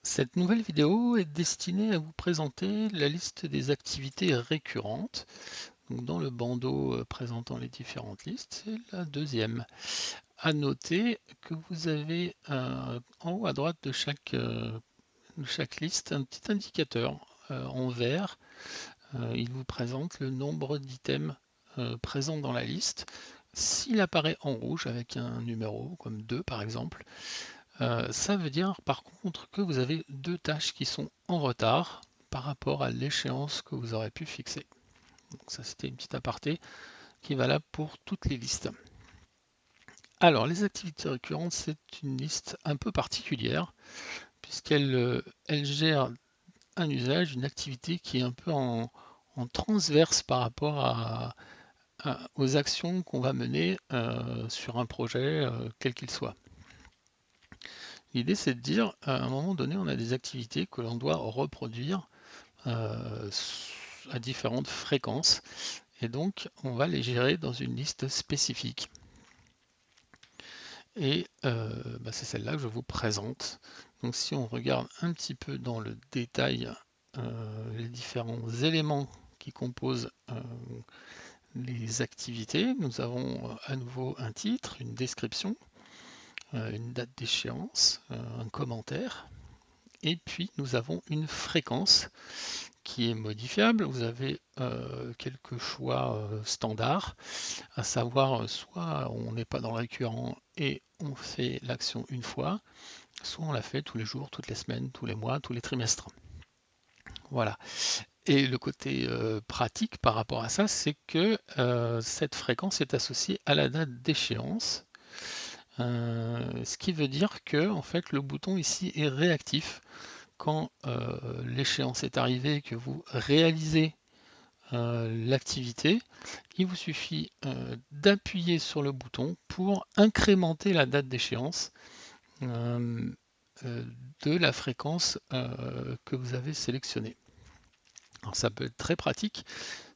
Cette nouvelle vidéo est destinée à vous présenter la liste des activités récurrentes. Donc dans le bandeau présentant les différentes listes, c'est la deuxième. À noter que vous avez en haut à droite de chaque liste un petit indicateur en vert. Il vous présente le nombre d'items présents dans la liste. S'il apparaît en rouge avec un numéro, comme 2 par exemple, ça veut dire par contre que vous avez deux tâches qui sont en retard par rapport à l'échéance que vous aurez pu fixer. Donc ça c'était une petite aparté qui est valable pour toutes les listes. Alors les activités récurrentes, c'est une liste un peu particulière puisqu'elle elle gère un usage, une activité qui est un peu en transverse par rapport aux actions qu'on va mener sur un projet quel qu'il soit. L'idée, c'est de dire, à un moment donné, on a des activités que l'on doit reproduire euh, à différentes fréquences, et donc on va les gérer dans une liste spécifique. Et c'est celle-là que je vous présente. Donc si on regarde un petit peu dans le détail les différents éléments qui composent les activités, nous avons à nouveau un titre, une description, une date d'échéance, un commentaire, et puis nous avons une fréquence qui est modifiable. Vous avez quelques choix standards, à savoir soit on n'est pas dans le récurrent et on fait l'action une fois, soit on la fait tous les jours, toutes les semaines, tous les mois, tous les trimestres. Voilà. Et le côté pratique par rapport à ça, c'est que cette fréquence est associée à la date d'échéance. Ce qui veut dire que en fait, le bouton ici est réactif. Quand l'échéance est arrivée et que vous réalisez l'activité, il vous suffit d'appuyer sur le bouton pour incrémenter la date d'échéance euh, euh, de la fréquence que vous avez sélectionnée. Alors ça peut être très pratique.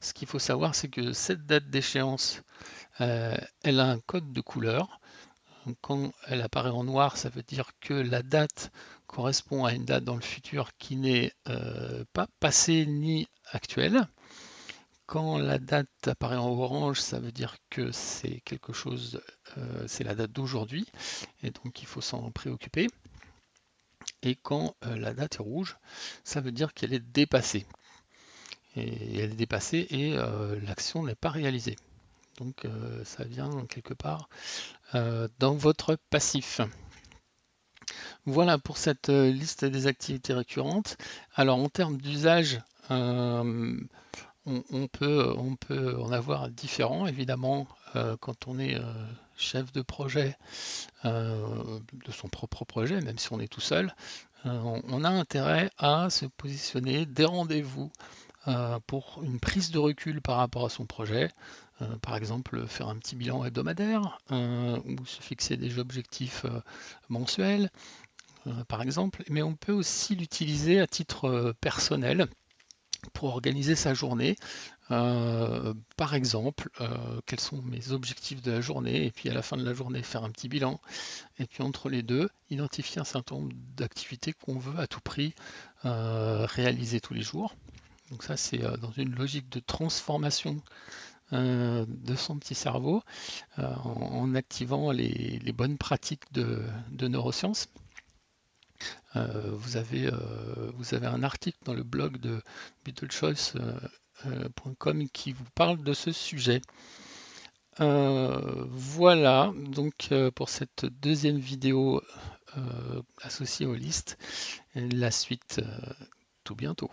Ce qu'il faut savoir, c'est que cette date d'échéance, elle a un code de couleur. Quand elle apparaît en noir, ça veut dire que la date correspond à une date dans le futur qui n'est pas passée ni actuelle. Quand la date apparaît en orange, ça veut dire que c'est quelque chose, c'est la date d'aujourd'hui, et donc il faut s'en préoccuper. Et quand la date est rouge, ça veut dire qu'elle est dépassée. Et elle est dépassée et l'action n'est pas réalisée. Donc ça vient quelque part dans votre passif. Voilà pour cette liste des activités récurrentes. Alors en termes d'usage, on peut en avoir différents, évidemment, quand on est chef de projet de son propre projet, même si on est tout seul, on a intérêt à se positionner des rendez-vous pour une prise de recul par rapport à son projet. Par exemple, faire un petit bilan hebdomadaire ou se fixer des objectifs mensuels, par exemple. Mais on peut aussi l'utiliser à titre personnel pour organiser sa journée. Par exemple, quels sont mes objectifs de la journée, et puis à la fin de la journée, faire un petit bilan, et puis entre les deux, identifier un certain nombre d'activités qu'on veut à tout prix réaliser tous les jours. Donc ça, c'est dans une logique de transformation de son petit cerveau en activant les bonnes pratiques de neurosciences. Vous avez un article dans le blog de BeetleChoice.com qui vous parle de ce sujet. Voilà donc pour cette deuxième vidéo associée aux listes. Et la suite tout bientôt.